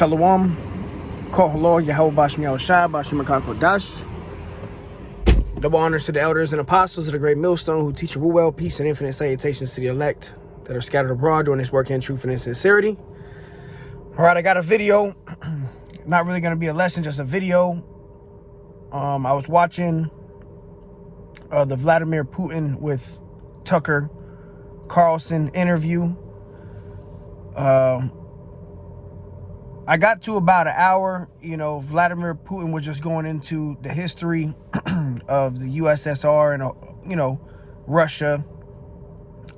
Shalom, Koholo, Yahweh Bashmi Al-Shai, Bashmi Kodash. Double honors to the elders and apostles of the great millstone who teach rule well, peace, and infinite salutations to the elect that are scattered abroad doing this work in truth and in sincerity. All right, I got a video. Not really going to be a lesson, just a video. I was watching the Vladimir Putin with Tucker Carlson interview. I got to about an hour. You know, Vladimir Putin was just going into the history of the USSR and, you know, Russia.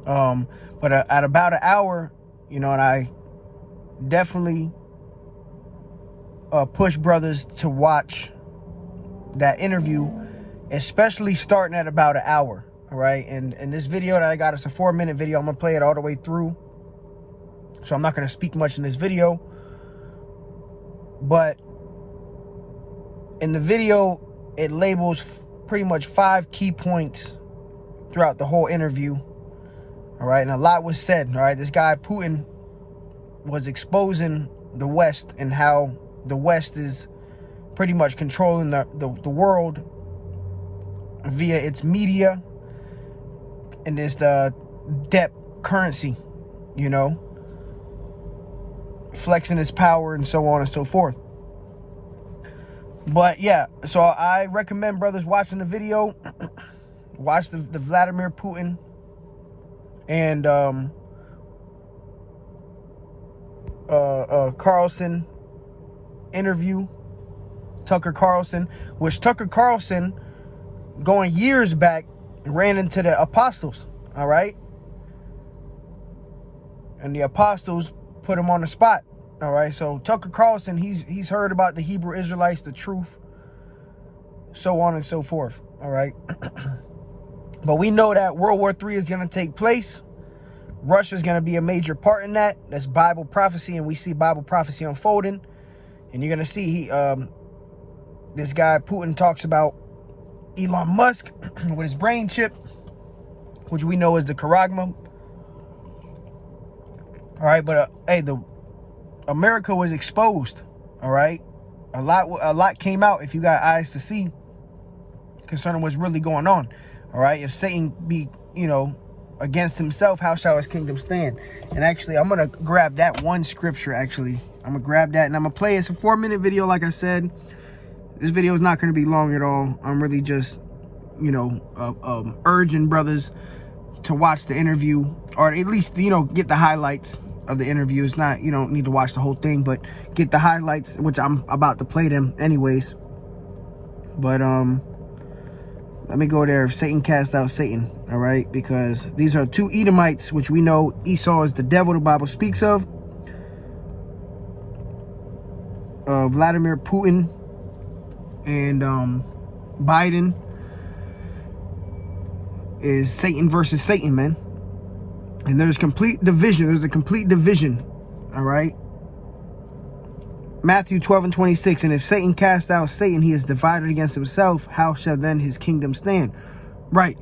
But at about an hour, you know, and I definitely push brothers to watch that interview, especially starting at about an hour. All right. And this video that I got, it's a 4-minute video. I'm going to play it all the way through. So I'm not going to speak much in this video. But in the video, it labels pretty much 5 key points throughout the whole interview. All right. And a lot was said. All right. This guy, Putin, was exposing the West and how the West is pretty much controlling the world via its media and it's the debt currency, you know, flexing its power and so on and so forth. But yeah, so I recommend brothers watching the video. Watch the Vladimir Putin and Carlson interview. Tucker Carlson, which Tucker Carlson, going years back, ran into the apostles. All right. And the apostles put him on the spot. All right. So Tucker Carlson, he's heard about the Hebrew Israelites, the truth, so on and so forth. All right. But we know that World War III is going to take place. Russia is going to be a major part in that. That's Bible prophecy. And we see Bible prophecy unfolding. And you're going to see this guy Putin talks about Elon Musk with his brain chip, which we know is the charagma. All right, but hey, America was exposed. All right, a lot came out, if you got eyes to see, concerning what's really going on. All right, if Satan be, you know, against himself, how shall his kingdom stand? And actually, I'm gonna grab that one scripture. Actually, I'm gonna grab that and I'm gonna play it. It's a 4-minute video, like I said. This video is not going to be long at all. I'm really just, you know, urging brothers to watch the interview, or at least, you know, get the highlights of the interview. It's not, you don't need to watch the whole thing, but get the highlights, which I'm about to play them anyways. But let me go there. Satan cast out Satan. All right, because these are 2 Edomites, which we know Esau is the devil the Bible speaks of. Vladimir Putin and Biden is Satan versus Satan, man. And there's complete division. There's a complete division. All right. Matthew 12:26. And if Satan cast out Satan, he is divided against himself. How shall then his kingdom stand? Right.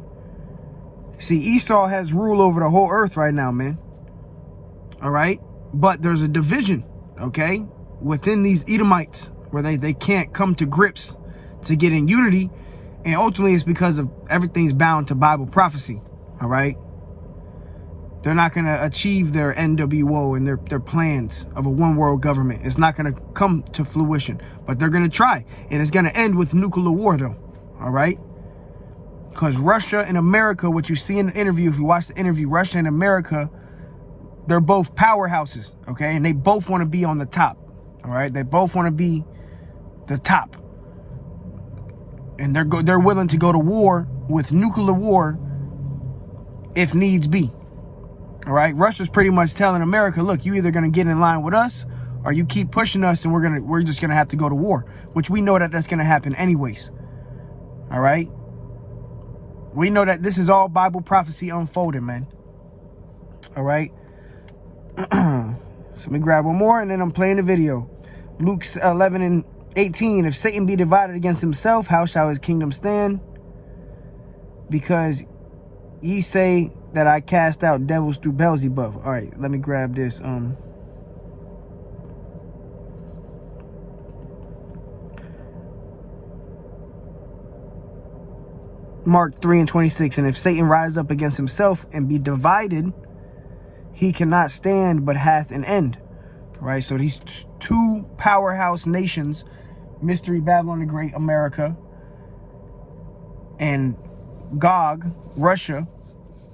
See, Esau has rule over the whole earth right now, man. All right. But there's a division, okay, within these Edomites, where they can't come to grips to get in unity. And ultimately it's because of everything's bound to Bible prophecy. All right. They're not going to achieve their NWO and their plans of a one world government. It's not going to come to fruition, but they're going to try. And it's going to end with nuclear war, though. All right. Because Russia and America, what you see in the interview, if you watch the interview, Russia and America, they're both powerhouses. OK, and they both want to be on the top. All right. They both want to be the top, and they're willing to go to war with nuclear war if needs be. All right, Russia's pretty much telling America, look, you either going to get in line with us or you keep pushing us, and we're just gonna have to go to war, which we know that that's going to happen anyways. All right, we know that this is all Bible prophecy unfolding, man. All right. So let me grab one more and then I'm playing the video. Luke 11:18, if Satan be divided against himself, how shall his kingdom stand? Because ye say that I cast out devils through Beelzebub. All right, let me grab this. Mark 3:26, and if Satan rise up against himself and be divided, he cannot stand, but hath an end. Right? So these two powerhouse nations, Mystery Babylon the Great, America, and Gog, Russia,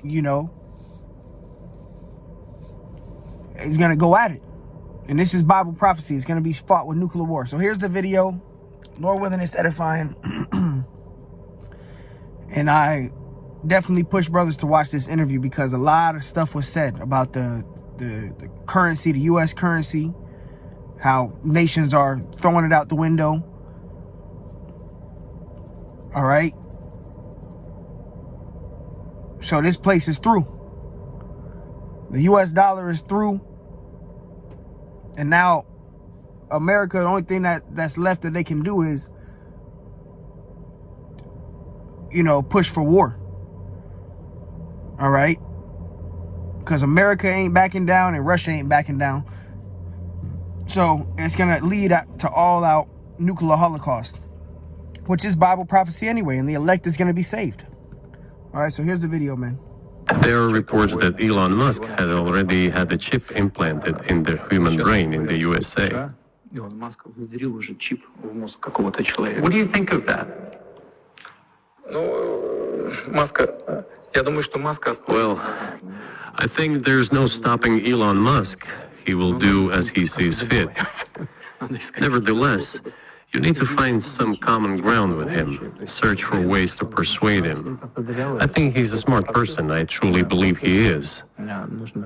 you know, is going to go at it. And this is Bible prophecy. It's going to be fought with nuclear war. So here's the video. Lord willing, it's edifying. And I definitely push brothers to watch this interview because a lot of stuff was said about the currency, the U.S. currency, how nations are throwing it out the window. All right. So this place is through. The U.S. dollar is through. And now America, the only thing that's left that they can do is, you know, push for war. All right. Because America ain't backing down and Russia ain't backing down. So it's going to lead to all out nuclear holocaust, which is Bible prophecy anyway. And the elect is going to be saved. All right. So here's the video, man. There are reports that Elon Musk had already had a chip implanted in the human brain in the USA. What do you think of that? Well, I think there's no stopping Elon Musk. He will do as he sees fit. Nevertheless, you need to find some common ground with him, search for ways to persuade him. I think he's a smart person, I truly believe he is.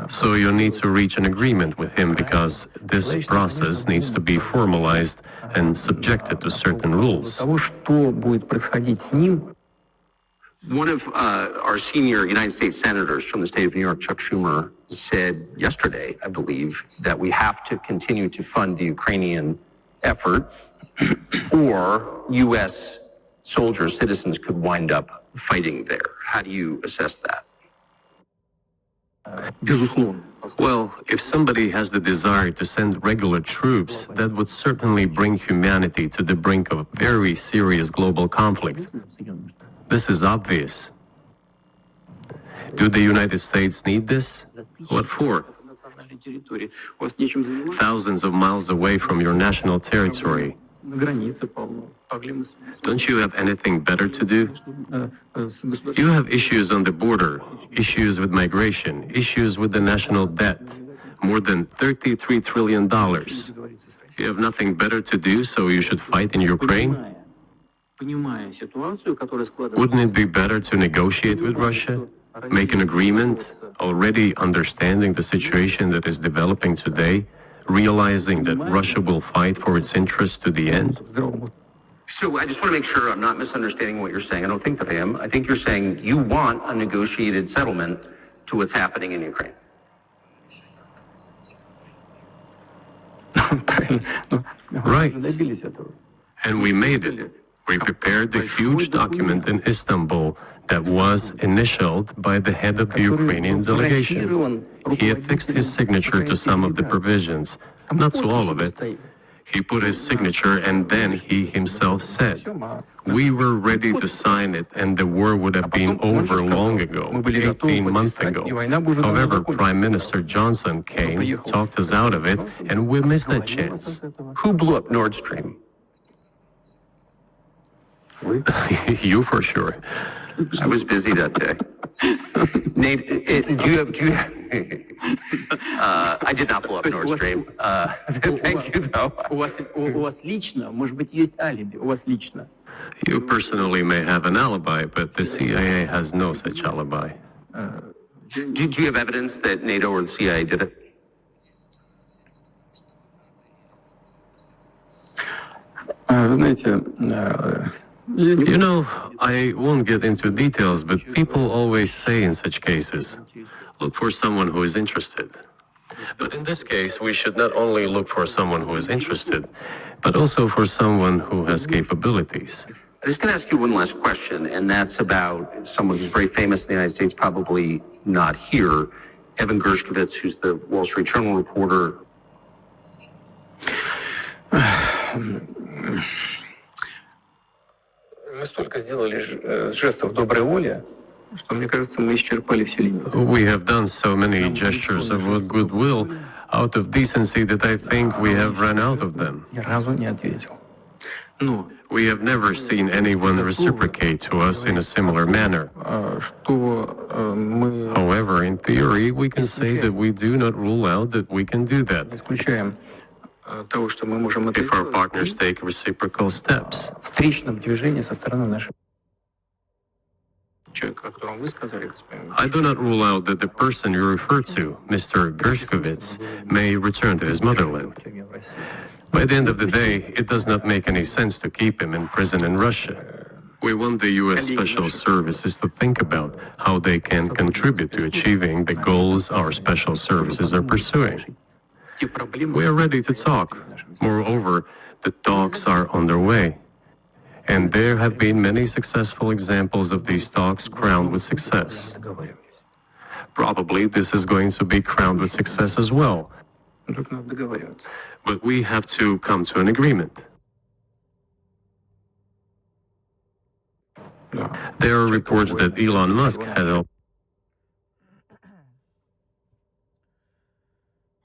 So you need to reach an agreement with him because this process needs to be formalized and subjected to certain rules. One of our senior United States senators from the state of New York, Chuck Schumer, said yesterday, I believe, that we have to continue to fund the Ukrainian effort or U.S. soldiers, citizens could wind up fighting there. How do you assess that? Well, if somebody has the desire to send regular troops, that would certainly bring humanity to the brink of very serious global conflict. This is obvious. Do the United States need this? What for? Thousands of miles away from your national territory. Don't you have anything better to do? You have issues on the border, issues with migration, issues with the national debt, more than $33 trillion. You have nothing better to do, so you should fight in Ukraine? Wouldn't it be better to negotiate with Russia? Make an agreement, already understanding the situation that is developing today, realizing that Russia will fight for its interests to the end? So I just want to make sure I'm not misunderstanding what you're saying. I don't think that I am. I think you're saying you want a negotiated settlement to what's happening in Ukraine. Right. And we made it. We prepared the huge document in Istanbul that was initialed by the head of the Ukrainian delegation. He affixed his signature to some of the provisions, not to all of it. He put his signature and then he himself said, we were ready to sign it and the war would have been over long ago, 18 months ago. However, Prime Minister Johnson came, talked us out of it, and we missed that chance. Who blew up Nord Stream? You for sure. I was busy that day. Nate, I did not blow up Nord Stream. Thank you, though. You personally may have an alibi, but the CIA has no such alibi. Do you have evidence that NATO or the CIA did it? You know, I won't get into details, but people always say in such cases, look for someone who is interested. But in this case, we should not only look for someone who is interested, but also for someone who has capabilities. I'm just going to ask you one last question, and that's about someone who's very famous in the United States, probably not here, Evan Gershkovich, who's the Wall Street Journal reporter. Мы столько сделали жестов доброй воли, что, мне кажется, мы исчерпали все лимиты. We have done so many gestures of goodwill out of decency that I think we have run out of them. Ни разу не ответил. Но We have never seen anyone reciprocate to us in a similar manner. что мы However, in theory, we can say that we do not rule out that we can do that исключаем того, что мы можем это if our сделать partners take reciprocal steps. в встречном движении со стороны нашего человека, о котором вы сказали, господин. I do not rule out that the person you refer to, Mr. Gershkovitz, may return to his motherland. By the end of the day, it does not make any sense to keep him in prison in Russia. We want the U.S. Special Services to think about how they can contribute to achieving the goals our special services are pursuing. We are ready to talk. Moreover, the talks are underway. And there have been many successful examples of these talks crowned with success. Probably this is going to be crowned with success as well. Только надо договариваться. But we have to come to an agreement. There are reports that Elon Musk had helped.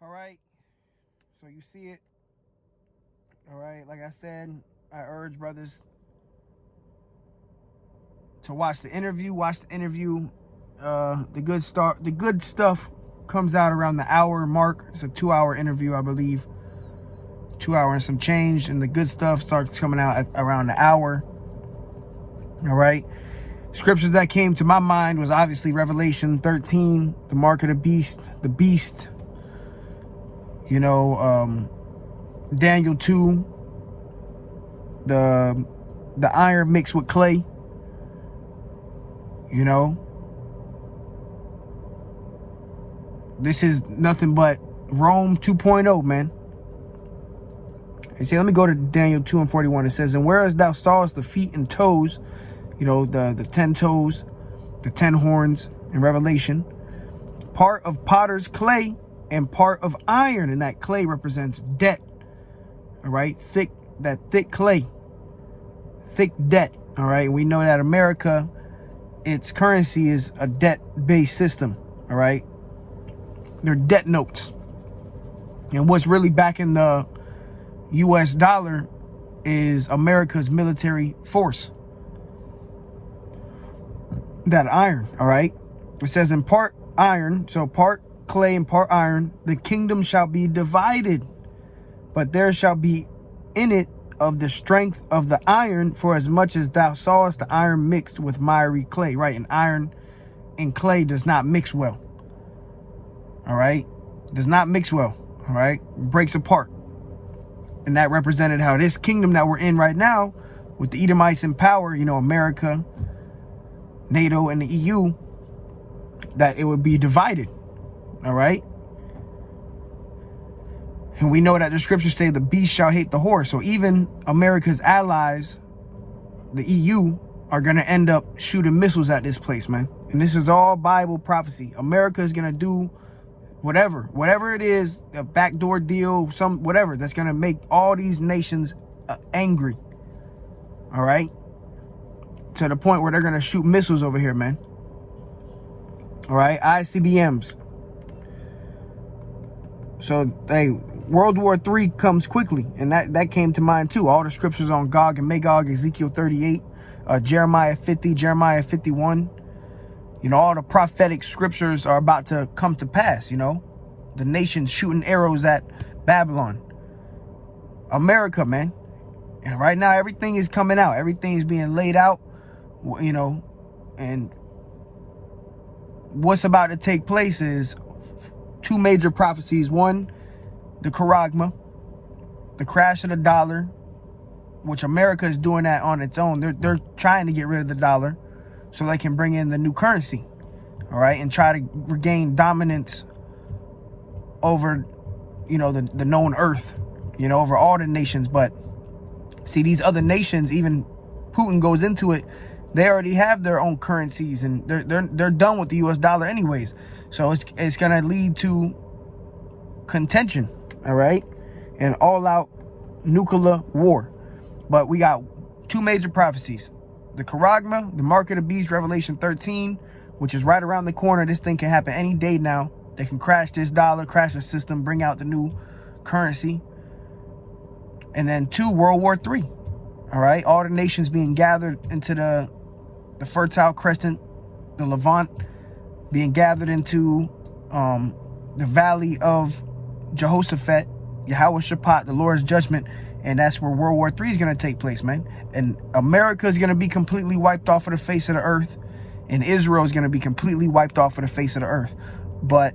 All right. So you see it. All right. Like I said, I urge brothers to watch the interview. The good stuff comes out around the hour mark. It's a 2-hour interview, I believe. 2 hour and some change, and the good stuff starts coming out at around the hour. All right. Scriptures that came to my mind was obviously Revelation 13, the mark of the beast. You know, Daniel 2, the iron mixed with clay. You know, this is nothing but Rome 2.0, man. And see, let me go to Daniel 2 and 41. It says, and whereas thou sawest the feet and toes, you know, the 10 toes, the 10 horns in Revelation, part of potter's clay and part of iron, and that clay represents debt. All right, thick clay, thick debt. All right, and we know that America, its currency is a debt-based system. All right, they're debt notes, and what's really backing the U.S. dollar is America's military force. That iron, all right? It says in part iron, so part clay and part iron, the kingdom shall be divided, but there shall be in it of the strength of the iron, for as much as thou sawest the iron mixed with miry clay, right? And iron and clay does not mix well, all right? Does not mix well, all right? Breaks apart. And that represented how this kingdom that we're in right now, with the Edomites in power, you know, America, NATO, and the EU, that it would be divided. All right. And we know that the scriptures say the beast shall hate the horse. So even America's allies, the EU, are going to end up shooting missiles at this place, man. And this is all Bible prophecy. America is going to do whatever it is, a backdoor deal, whatever that's going to make all these nations angry. All right. To the point where they're going to shoot missiles over here, man. All right. ICBMs. So, hey, World War III comes quickly. And that came to mind too. All the scriptures on Gog and Magog, Ezekiel 38, Jeremiah 50, Jeremiah 51. You know, all the prophetic scriptures are about to come to pass, you know. The nations shooting arrows at Babylon. America, man. And right now, everything is coming out. Everything is being laid out, you know. And what's about to take place is 2 major prophecies. One, the Charagma, the crash of the dollar, which America is doing that on its own. They're trying to get rid of the dollar so they can bring in the new currency, all right, and try to regain dominance over, you know, the known earth, you know, over all the nations. But see, these other nations, even Putin goes into it, they already have their own currencies, and they're done with the U.S. dollar anyways. So it's gonna lead to contention, all right, and all-out nuclear war. But we got 2 major prophecies: the Charagma, the mark of the beast, Revelation 13, which is right around the corner. This thing can happen any day now. They can crash this dollar, crash the system, bring out the new currency. And then 2, World War III. All right, all the nations being gathered into the Fertile Crescent, the Levant, being gathered into the valley of Jehoshaphat, Yahweh Shaphat, the Lord's judgment. And that's where World War III is going to take place, man. And America is going to be completely wiped off of the face of the earth. And Israel is going to be completely wiped off of the face of the earth. But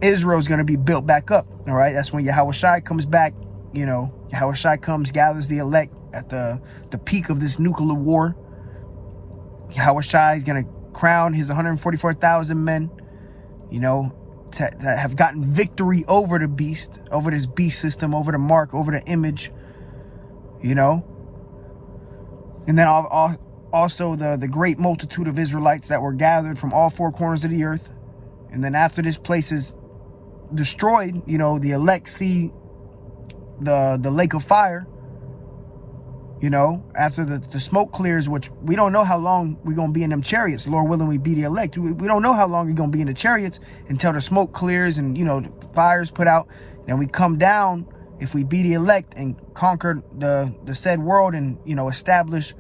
Israel is going to be built back up. All right. That's when Yahweh Shai comes back. You know, Yahweh Shai comes, gathers the elect at the peak of this nuclear war. Yahweh Shai is going to crown his 144,000 men, you know, that have gotten victory over the beast, over this beast system, over the mark, over the image, you know. And then also the great multitude of Israelites that were gathered from all 4 corners of the earth. And then after this place is destroyed, you know, the elect see the lake of fire, you know, after the smoke clears, which we don't know how long we're going to be in them chariots. Lord willing, we be the elect. We don't know how long we're going to be in the chariots until the smoke clears and, you know, the fire's put out. And we come down, if we be the elect and conquer the said world and, you know, establish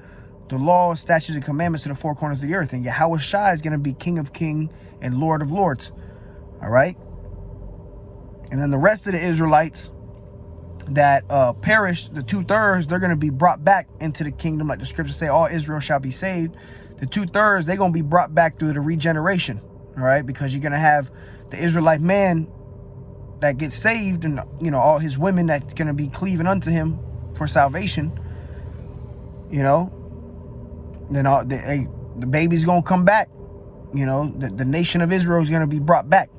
the laws, statutes, and commandments to the 4 corners of the earth. And Yahweh Shai is going to be King of Kings and Lord of Lords. All right. And then the rest of the Israelites that perished, the 2/3, they're going to be brought back into the kingdom. Like the scriptures say, all Israel shall be saved. The 2/3, they're going to be brought back through the regeneration. All right. Because you're going to have the Israelite man that gets saved and, you know, all his women that's going to be cleaving unto him for salvation, you know. Then the baby's going to come back. You know, the nation of Israel is going to be brought back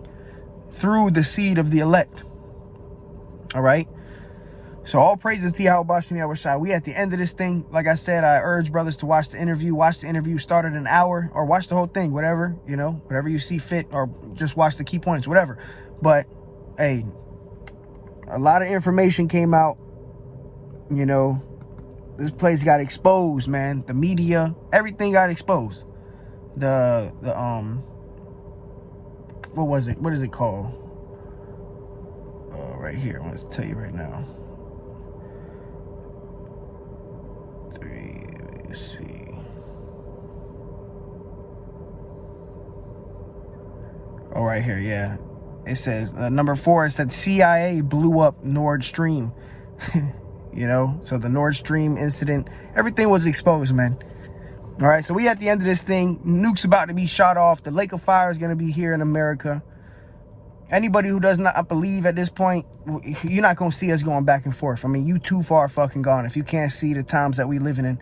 through the seed of the elect. All right. So all praises to Yahweh Bashim Yahweh Shai. We at the end of this thing. Like I said, I urge brothers to watch the interview. Watch the interview. Started an hour, or watch the whole thing, whatever, you know, whatever you see fit, or just watch the key points, whatever. But hey, a lot of information came out. You know, this place got exposed, man. The media, everything got exposed. The what was it? What is it called? Right here. I want to tell you right now. Let's see. Oh, right here, yeah. It says number 4. It said CIA blew up Nord Stream. You know, so the Nord Stream incident, everything was exposed, man. All right, so we at the end of this thing. Nukes about to be shot off. The lake of fire is going to be here in America. Anybody who does not believe at this point, you're not going to see us going back and forth. I mean, you too far fucking gone. If you can't see the times that we living in,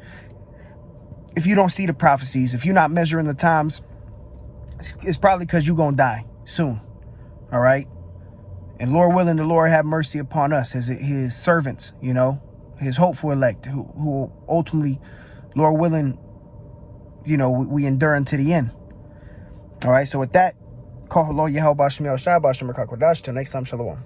if you don't see the prophecies, if you're not measuring the times, it's probably because you're going to die soon. All right. And Lord willing, the Lord have mercy upon us, his servants, you know, his hopeful elect who ultimately, Lord willing, you know, we endure unto the end. All right. So with that, call hello, Yahweh Bashim Yahweh Shai Bashim Rakakodash. Till next time, Shalom.